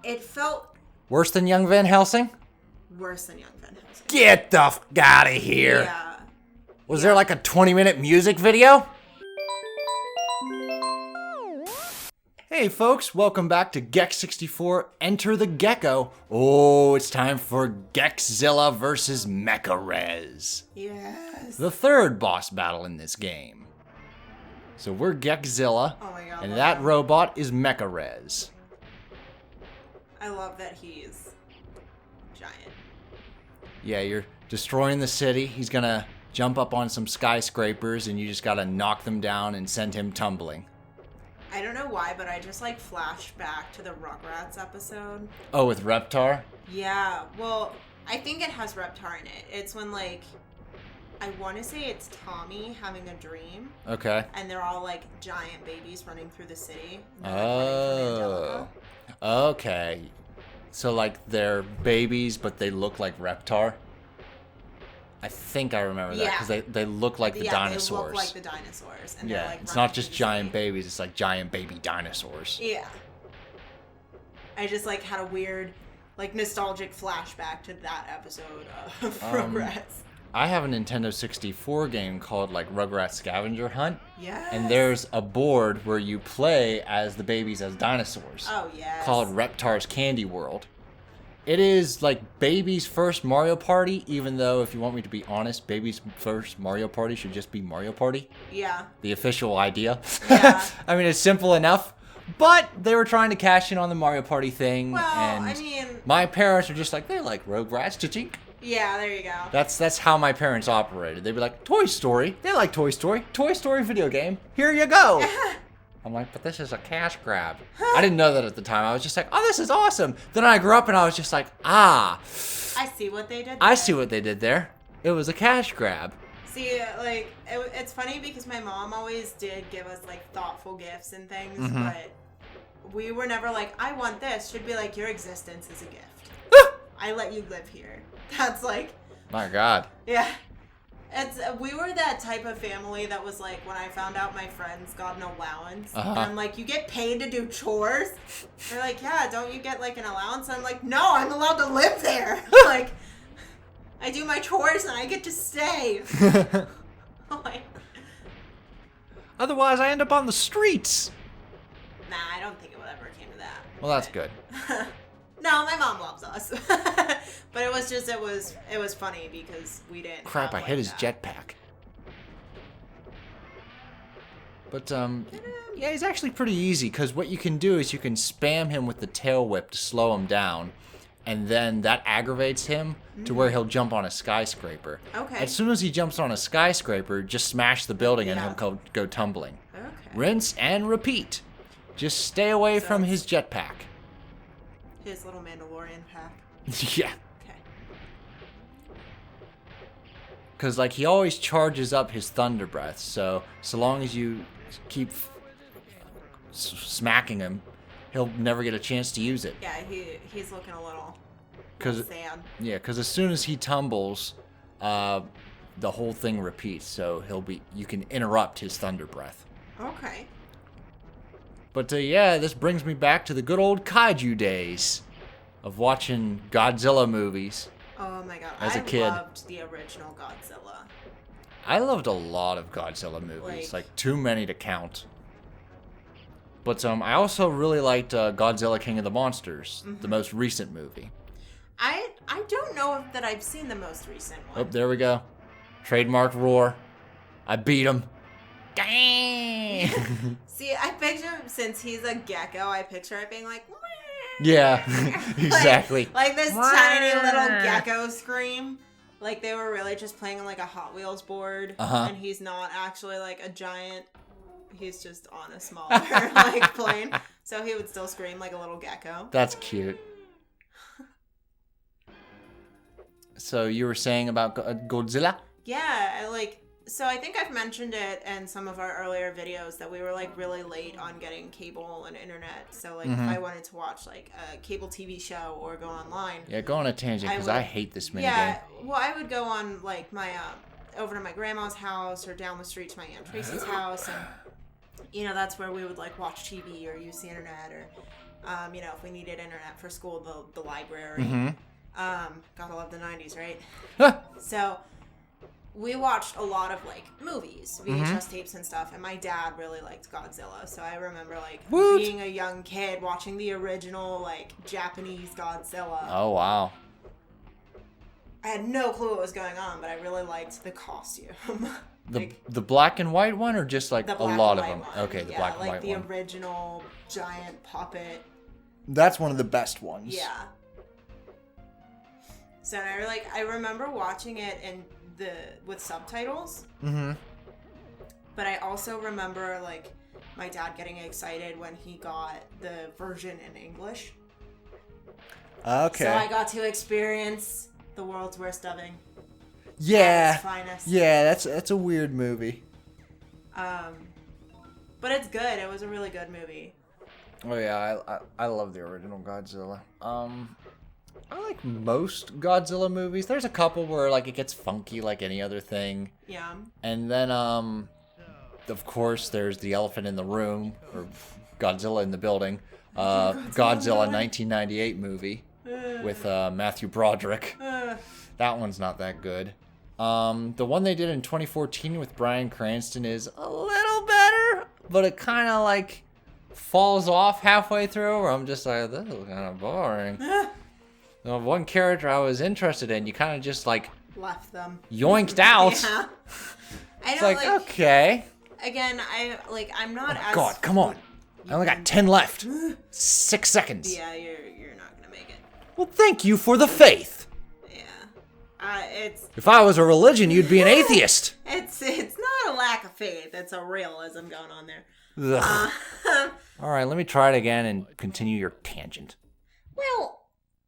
It felt Worse than Young Van Helsing? worse than Young Van Helsing. Get the f out of here. Yeah. Was there like a 20-minute music video? Hey folks, welcome back to Geck64 Enter the Gecko. Oh, it's time for Geckzilla versus MechaRez. Yes. The third boss battle in this game. So we're Geckzilla, Oh my god. and that robot is MechaRez. I love that he's giant. Yeah, you're destroying the city. He's gonna jump up on some skyscrapers, and you just gotta knock them down and send him tumbling. I don't know why, but I just like flashed back to the Rugrats episode. Oh, with Reptar? Yeah, well, I think it has Reptar in it. It's when like, I want to say it's Tommy having a dream. Okay. And they're all like giant babies running through the city. Oh. Okay. So like they're babies, but they look like Reptar? I think I remember that because they look like the dinosaurs. They look like the dinosaurs. And yeah, like it's not just giant babies, it's like giant baby dinosaurs. Yeah. I just like had a weird, like nostalgic flashback to that episode of Rugrats. I have a Nintendo 64 game called like Rugrats Scavenger Hunt. Yes. And there's a board where you play as the babies as dinosaurs. Oh, yes. Called Reptar's Candy World. It is like baby's first Mario Party, even though, if you want me to be honest, baby's first Mario Party should just be Mario Party. Yeah. The official idea. Yeah. I mean, it's simple enough, but they were trying to cash in on the Mario Party thing. Well, and I mean, my parents are just like, they like Rugrats, cha-chink. yeah, there you go. That's how my parents operated. They'd be like, Toy Story. They like Toy Story. Toy Story video game. Here you go. I'm like, but this is a cash grab. I didn't know that at the time. I was just like, oh, this is awesome. Then I grew up and I was just like, I see what they did there. I see what they did there. It was a cash grab. See, like, it's funny because my mom always did give us, like, thoughtful gifts and things, but we were never like, I want this. She'd be like, your existence is a gift. I let you live here. That's like... My God. Yeah. We were that type of family that was like, when I found out my friends got an allowance, and I'm like, you get paid to do chores? They're like, yeah, don't you get like an allowance? I'm like, no, I'm allowed to live there. Like, I do my chores and I get to stay. Like, Otherwise, I end up on the streets. nah, I don't think it would ever came to that. Well, that's good. No, my mom loves us. But it was funny because we didn't. Crap, I have, hit like, his that. jetpack. But, yeah, he's actually pretty easy, because what you can do is you can spam him with the tail whip to slow him down, and then that aggravates him to where he'll jump on a skyscraper. Okay. As soon as he jumps on a skyscraper, just smash the building and he'll go tumbling. Okay. Rinse and repeat. Just stay away from his jetpack. His little Mandalorian pack. Yeah. Okay. Because, like, he always charges up his Thunder Breath, so long as you keep smacking him, he'll never get a chance to use it. Yeah, he's looking a little sad. Yeah, because as soon as he tumbles, the whole thing repeats, so you can interrupt his Thunder Breath. Okay. But, yeah, this brings me back to the good old Kaiju days of watching Godzilla movies. Oh my god, As a kid. I loved the original Godzilla. I loved a lot of Godzilla movies, like too many to count. But I also really liked Godzilla King of the Monsters, the most recent movie. I don't know that I've seen the most recent one. Oh, there we go. Trademark roar. I beat him. Dang! See, I picture him, since he's a gecko, I picture it being like... Yeah, exactly. Like this tiny little gecko scream. Like they were really just playing on like a Hot Wheels board. And he's not actually like a giant. He's just on a smaller like plane. So he would still scream like a little gecko. That's cute. So you were saying about Godzilla? Yeah, so I think I've mentioned it in some of our earlier videos that we were like really late on getting cable and internet. So like if I wanted to watch like a cable TV show or go online. Yeah, go on a tangent because I hate this minigame. Yeah, well I would go on like my over to my grandma's house or down the street to my Aunt Tracy's house, and you know that's where we would like watch TV or use the internet or You know, if we needed internet for school, the library. Mm-hmm. Gotta love the 90s, right? Huh. So we watched a lot of like movies, VHS tapes and stuff, and my dad really liked Godzilla. So I remember like being a young kid watching the original like Japanese Godzilla. Oh wow. I had no clue what was going on, but I really liked the costume. The black and white one, or just like a lot of them? One. Okay, the black and white one. like the original giant puppet. That's one of the best ones. Yeah. So I remember watching it with subtitles. Mm-hmm. But I also remember like my dad getting excited when he got the version in English. Okay. So I got to experience the world's worst dubbing. Yeah. At its finest. Yeah, that's a weird movie. But it's good. It was a really good movie. Oh yeah, I love the original Godzilla. I like most Godzilla movies. There's a couple where like it gets funky like any other thing. Yeah. And then of course there's the elephant in the room, or Godzilla in the building. Godzilla 1998 movie with Matthew Broderick. That one's not that good. The one they did in 2014 with Bryan Cranston is a little better, but it kind of like falls off halfway through, where I'm just like, this is kind of boring. The one character I was interested in, you kind of just like left them, yoinked out. Yeah. It's like, okay. Again, I'm not as. God, come on! I only got 10 left. 6 seconds. Yeah, you're not gonna make it. Well, thank you for the faith. Yeah, it's. If I was a religion, you'd be an atheist. It's not a lack of faith. It's a realism going on there. All right, let me try it again and continue your tangent. Well,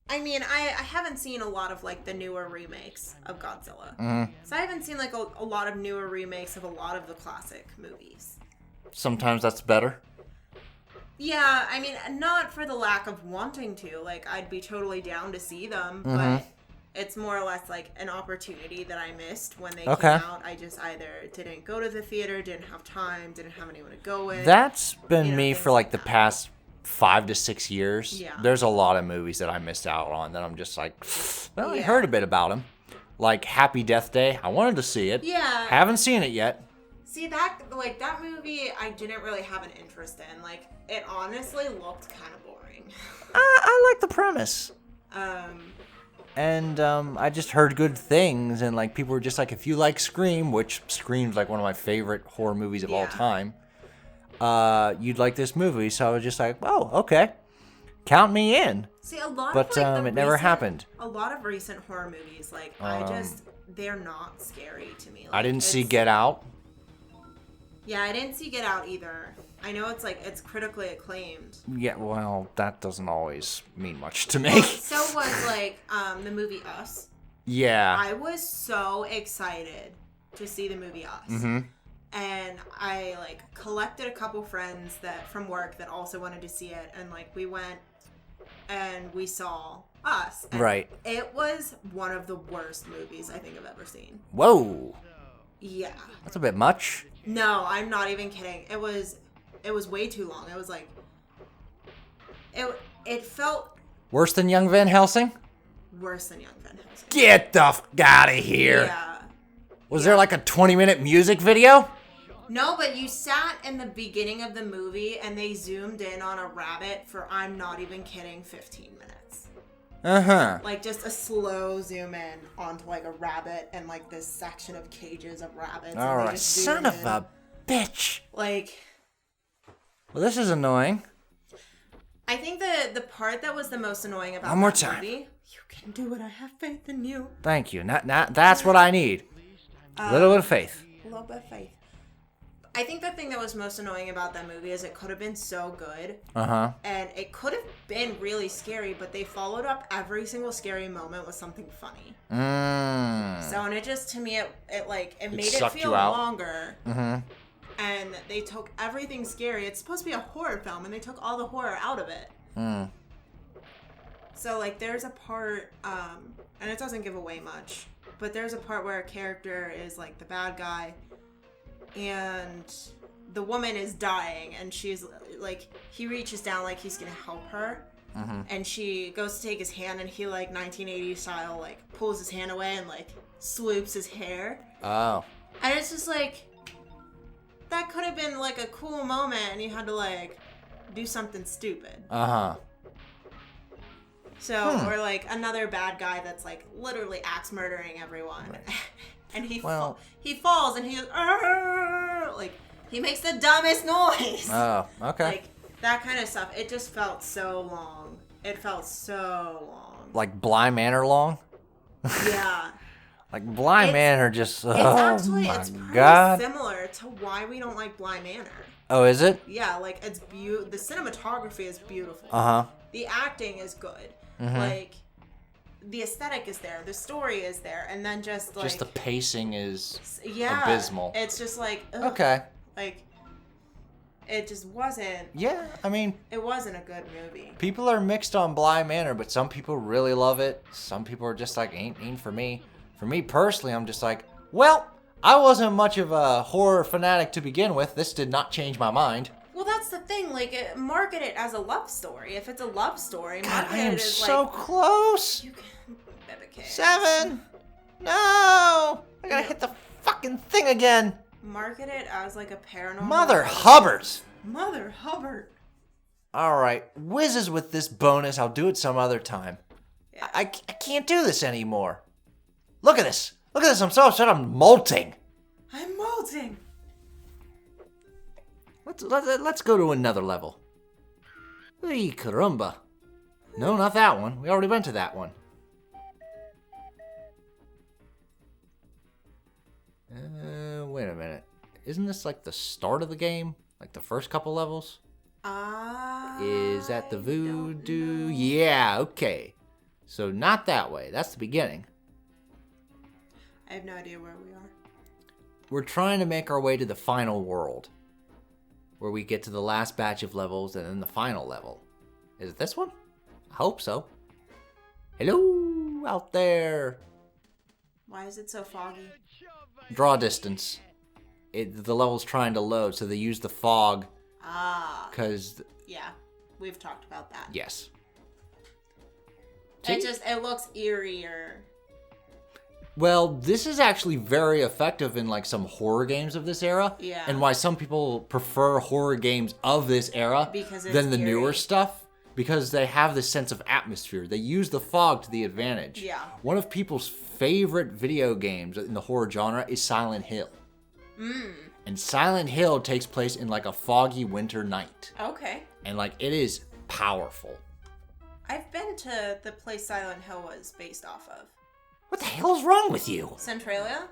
I mean, I haven't seen a lot of like the newer remakes of Godzilla. Mm-hmm. So I haven't seen like a lot of newer remakes of a lot of the classic movies. Sometimes that's better. Yeah, I mean, not for the lack of wanting to. Like, I'd be totally down to see them, but it's more or less like an opportunity that I missed when they came out. I just either didn't go to the theater, didn't have time, didn't have anyone to go with. That's been me for like the past 5 to 6 years. Yeah. There's a lot of movies that I missed out on that I'm just like, well, I heard a bit about them. Like Happy Death Day. I wanted to see it. Yeah. Haven't seen it yet. See, that movie I didn't really have an interest in. Like, it honestly looked kind of boring. I like the premise. And I just heard good things, and like people were just like, if you like Scream, which Scream's like one of my favorite horror movies of all time, you'd like this movie. So I was just like, oh, okay, count me in. See, a lot but of like it never happened. A lot of recent horror movies, like they're not scary to me. Like, I didn't see Get Out. Yeah, I didn't see Get Out either. I know it's critically acclaimed. Yeah, well, that doesn't always mean much to me. Well, so was like the movie Us. Yeah. I was so excited to see the movie Us. Mm-hmm. And I like collected a couple friends from work that also wanted to see it, and like we went and we saw Us. And right. It was one of the worst movies I think I've ever seen. Whoa. Yeah. That's a bit much. No, I'm not even kidding. It was way too long. It was like it felt worse than Young Van Helsing? Worse than Young Van Helsing. Get the f out of here. Yeah. Was there like a 20-minute music video? No, but you sat in the beginning of the movie and they zoomed in on a rabbit for, I'm not even kidding, 15 minutes. Uh-huh. Like just a slow zoom in onto like a rabbit and like this section of cages of rabbits. All right, son of a bitch. Like, well, this is annoying. I think the part that was the most annoying about movie, you can do it, I have faith in you. Thank you. Not that's what I need. A little bit of faith. A little bit of faith. I think the thing that was most annoying about that movie is it could have been so good. Uh-huh. And it could have been really scary, but they followed up every single scary moment with something funny. So, and it just, to me, it made it feel longer. Mm-hmm. And they took everything scary. It's supposed to be a horror film, and they took all the horror out of it. So, like, there's a part, and it doesn't give away much, but there's a part where a character is, like, the bad guy, and the woman is dying, and she's like, he reaches down like he's gonna help her, and she goes to take his hand, and he like 1980s style like pulls his hand away and like swoops his hair. Oh. And it's just like, that could have been like a cool moment, and you had to like do something stupid. So, or like another bad guy that's like literally axe murdering everyone. Right. And he falls and he goes, like, he makes the dumbest noise. Oh, okay. Like, that kind of stuff. It just felt so long. It felt so long. Like Bly Manor long? Yeah. Like Bly Manor just, it's pretty similar to why we don't like Bly Manor. Oh, is it? Yeah, like, it's the cinematography is beautiful. The acting is good. Like, the aesthetic is there, the story is there, and then just like... the pacing is abysmal. It's just like... Ugh. Okay. Like, it just wasn't... Yeah, I mean... It wasn't a good movie. People are mixed on Bly Manor, but some people really love it. Some people are just like, ain't for me. For me personally, I'm just like, well, I wasn't much of a horror fanatic to begin with. This did not change my mind. Well, that's the thing. Like, market it as a love story. If it's a love story, God, market I am it as so like, close. You can, 7. No, I gotta hit the fucking thing again. Market it as like a paranormal. Mother Hubbard. Mother Hubbard. All right, whizzes with this bonus. I'll do it some other time. Yeah. I can't do this anymore. Look at this. Look at this. I'm so upset. I'm molting. I'm molting. Let's go to another level. Ay, caramba. No, not that one. We already went to that one. Wait a minute. Isn't this like the start of the game? Like the first couple levels? Is that the voodoo? Yeah, okay. So not that way. That's the beginning. I have no idea where we are. We're trying to make our way to the final world, where we get to the last batch of levels and then the final level. Is it this one? I hope so. Hello, out there. Why is it so foggy? Draw distance. The level's trying to load, so they use the fog. Because... Yeah, we've talked about that. Yes. It looks eerier. Well, this is actually very effective in like some horror games of this era. Yeah. And why some people prefer horror games of this era than the newer stuff. Because they have this sense of atmosphere. They use the fog to the advantage. Yeah. One of people's favorite video games in the horror genre is Silent Hill. And Silent Hill takes place in like a foggy winter night. Okay. And like it is powerful. I've been to the place Silent Hill was based off of. What the hell's wrong with you? Centralia?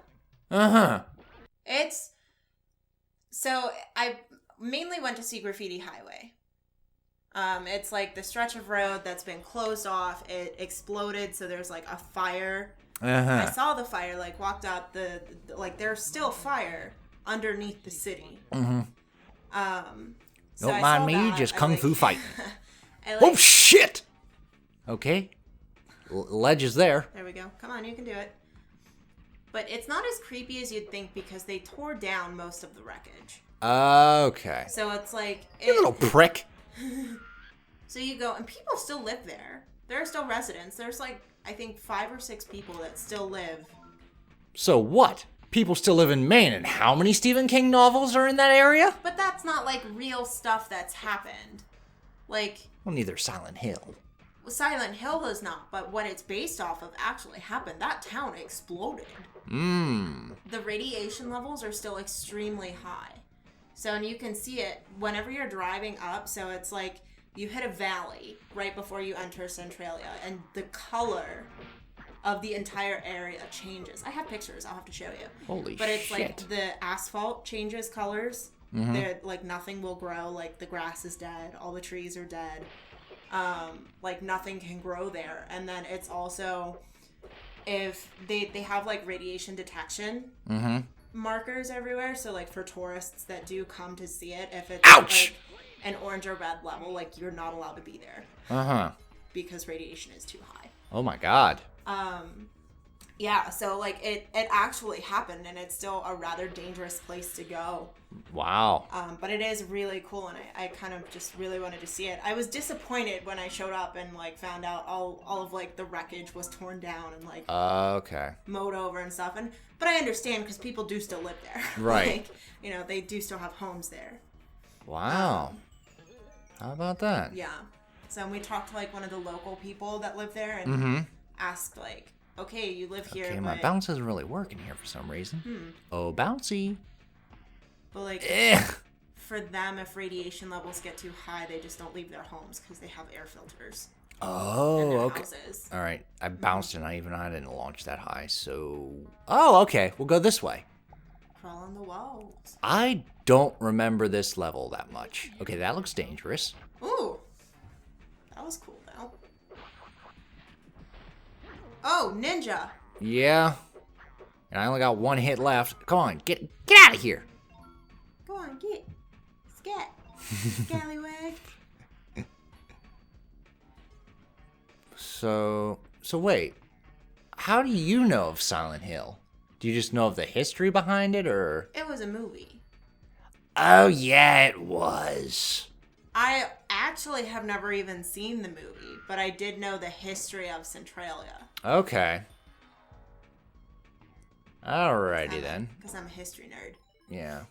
So I mainly went to see Graffiti Highway. It's like the stretch of road that's been closed off. It exploded, so there's like a fire. I saw the fire, like walked up like there's still fire underneath the city. Don't So mind me, just kung fu fighting. Oh shit! Okay. Ledge is there. There we go. Come on, you can do it. But it's not as creepy as you'd think because they tore down most of the wreckage. Okay. So it's like... You little prick. So you go, and people still live there. There are still residents. There's like, I think 5 or 6 people that still live. So what? People still live in Maine, and how many Stephen King novels are in that area? But that's not like real stuff that's happened. Like... Well, neither Silent Hill. Silent Hill is not, but what it's based off of actually happened. That town exploded. The radiation levels are still extremely high. So, and you can see it whenever you're driving up. So it's like you hit a valley right before you enter Centralia, and the color of the entire area changes. I have pictures. I'll have to show you. Holy shit. But it's like the asphalt changes colors. Like nothing will grow. Like the grass is dead. All the trees are dead. Like nothing can grow there. And then it's also, if they have like radiation detection markers everywhere. So like for tourists that do come to see it, if it's like an orange or red level, like you're not allowed to be there. Because radiation is too high. Oh my god. Yeah, so like it actually happened, and it's still a rather dangerous place to go. Wow. But it is really cool, and I kind of just really wanted to see it. I was disappointed when I showed up and like found out all of like the wreckage was torn down and like Okay. mowed over and stuff. But I understand because people do still live there. Right. Like, they do still have homes there. Wow. How about that? Yeah. So we talked to like one of the local people that live there and asked like, okay, you live here. Okay, but... my bounce isn't really working here for some reason. Oh, bouncy. But like, for them, if radiation levels get too high, they just don't leave their homes because they have air filters. Oh, in their okay. houses. All right. I bounced and I didn't launch that high, so... Oh, okay. We'll go this way. Crawl on the walls. I don't remember this level that much. Okay, that looks dangerous. Ooh. That was cool, though. Oh, ninja. Yeah. And I only got one hit left. Come on, get out of here. Go on, get. Scat. Scallywag. So wait. How do you know of Silent Hill? Do you just know of the history behind it, or? It was a movie. Oh, yeah, it was. I actually have never even seen the movie, but I did know the history of Centralia. Okay. Alrighty then. Because I'm a history nerd. Yeah.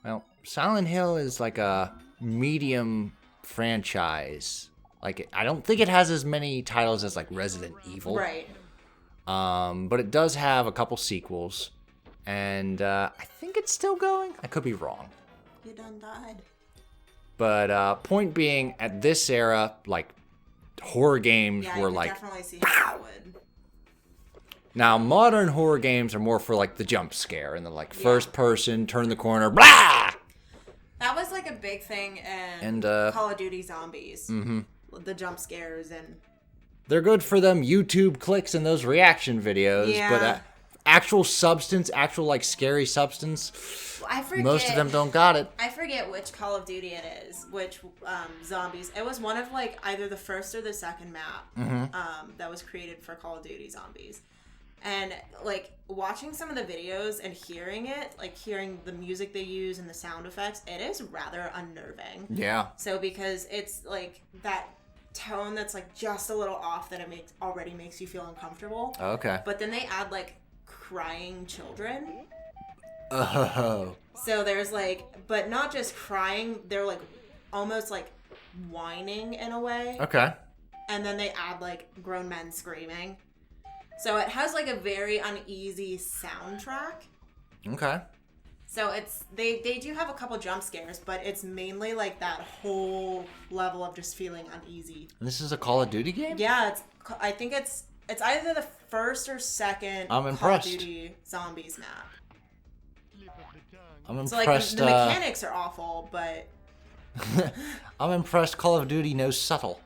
Well, Silent Hill is like a medium franchise. Like, I don't think it has as many titles as like Resident Evil. Right. But it does have a couple sequels, and I think it's still going. I could be wrong. You done died. But point being, at this era, like horror games were like. Definitely see how that would. Now modern horror games are more for like the jump scare and the like first person, turn the corner, blah. That was like a big thing in Call of Duty Zombies. Mm-hmm. The jump scares and. They're good for them YouTube clicks and those reaction videos, but actual substance, actual like scary substance, I forget, most of them don't got it. I forget which Call of Duty it is, which Zombies. It was one of like either the first or the second map that was created for Call of Duty Zombies. And like watching some of the videos and hearing it, like hearing the music they use and the sound effects, it is rather unnerving. Yeah. So because it's like that tone that's like just a little off that it already makes you feel uncomfortable. Okay. But then they add like crying children. Oh. So there's like, but not just crying, they're like almost like whining in a way. Okay. And then they add like grown men screaming. So it has like a very uneasy soundtrack. Okay. So it's they do have a couple jump scares, but it's mainly like that whole level of just feeling uneasy. And this is a Call of Duty game? Yeah, I think it's either the first or second I'm impressed. Call of Duty Zombies map. I'm impressed. So like the mechanics are awful, but I'm impressed Call of Duty knows subtle.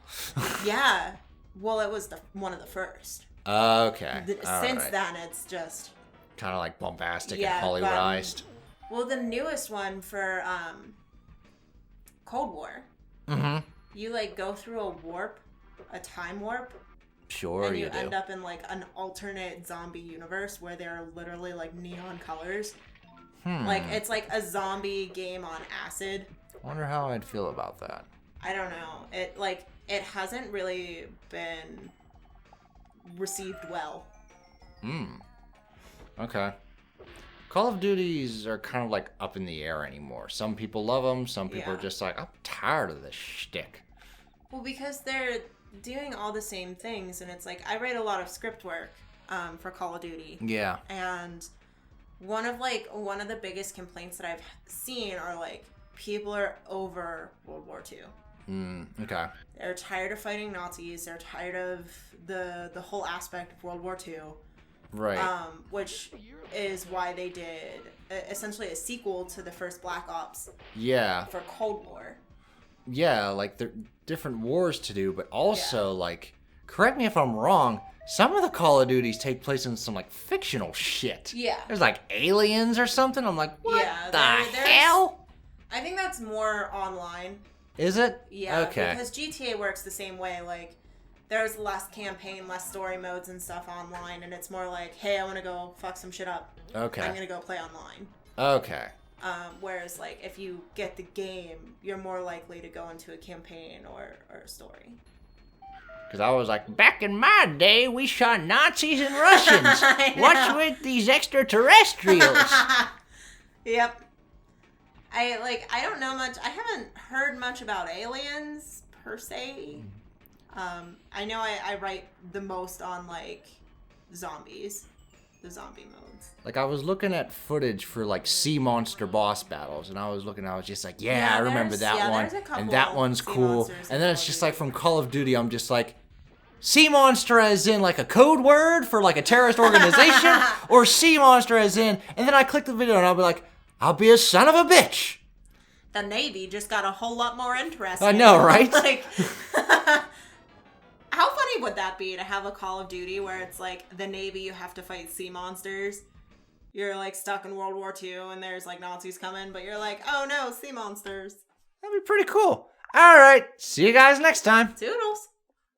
yeah. Well, it was one of the first. Okay. Since then, it's just kind of like bombastic and Hollywoodized. Well, the newest one for Cold War. Mm-hmm. You like go through a time warp. Sure, and you do. end up in like an alternate zombie universe where there are literally like neon colors. Like it's like a zombie game on acid. I wonder how I'd feel about that. I don't know. It hasn't really been received well. Okay. Call of Duties are kind of like up in the air anymore. Some people love them. Some people are just like, I'm tired of this shtick. Well, because they're doing all the same things, and it's like I write a lot of script work for Call of Duty. Yeah. And one of the biggest complaints that I've seen are like people are over World War II. Okay. They're tired of fighting Nazis. They're tired of the whole aspect of World War II. Right. Which is why they did essentially a sequel to the first Black Ops. Yeah. For Cold War. Yeah, like there are different wars to do, but also like, correct me if I'm wrong, some of the Call of Duties take place in some like fictional shit. Yeah. There's like aliens or something. I'm like, what the hell? I think that's more online. Is it? Yeah. Okay. Because GTA works the same way. Like, there's less campaign, less story modes and stuff online, and it's more like, hey, I want to go fuck some shit up. Okay. I'm gonna go play online. Okay. Whereas, like, if you get the game, you're more likely to go into a campaign or a story. Because I was like, back in my day, we shot Nazis and Russians. What's with these extraterrestrials? Yep. I don't know much. I haven't heard much about aliens, per se. I know I write the most on, like, zombies. The zombie modes. Like, I was looking at footage for, like, sea monster boss battles, and I was just like, yeah, I remember that one, and that one's cool. And then it's just like, from Call of Duty, I'm just like, sea monster as in, like, a code word for, like, a terrorist organization, or sea monster as in, and then I click the video, and I'll be like, I'll be a son of a bitch. The Navy just got a whole lot more interesting. I know, right? Like... How funny would that be to have a Call of Duty where it's like the Navy, you have to fight sea monsters? You're like stuck in World War II and there's like Nazis coming, but you're like, oh no, sea monsters. That'd be pretty cool. All right. See you guys next time. Toodles.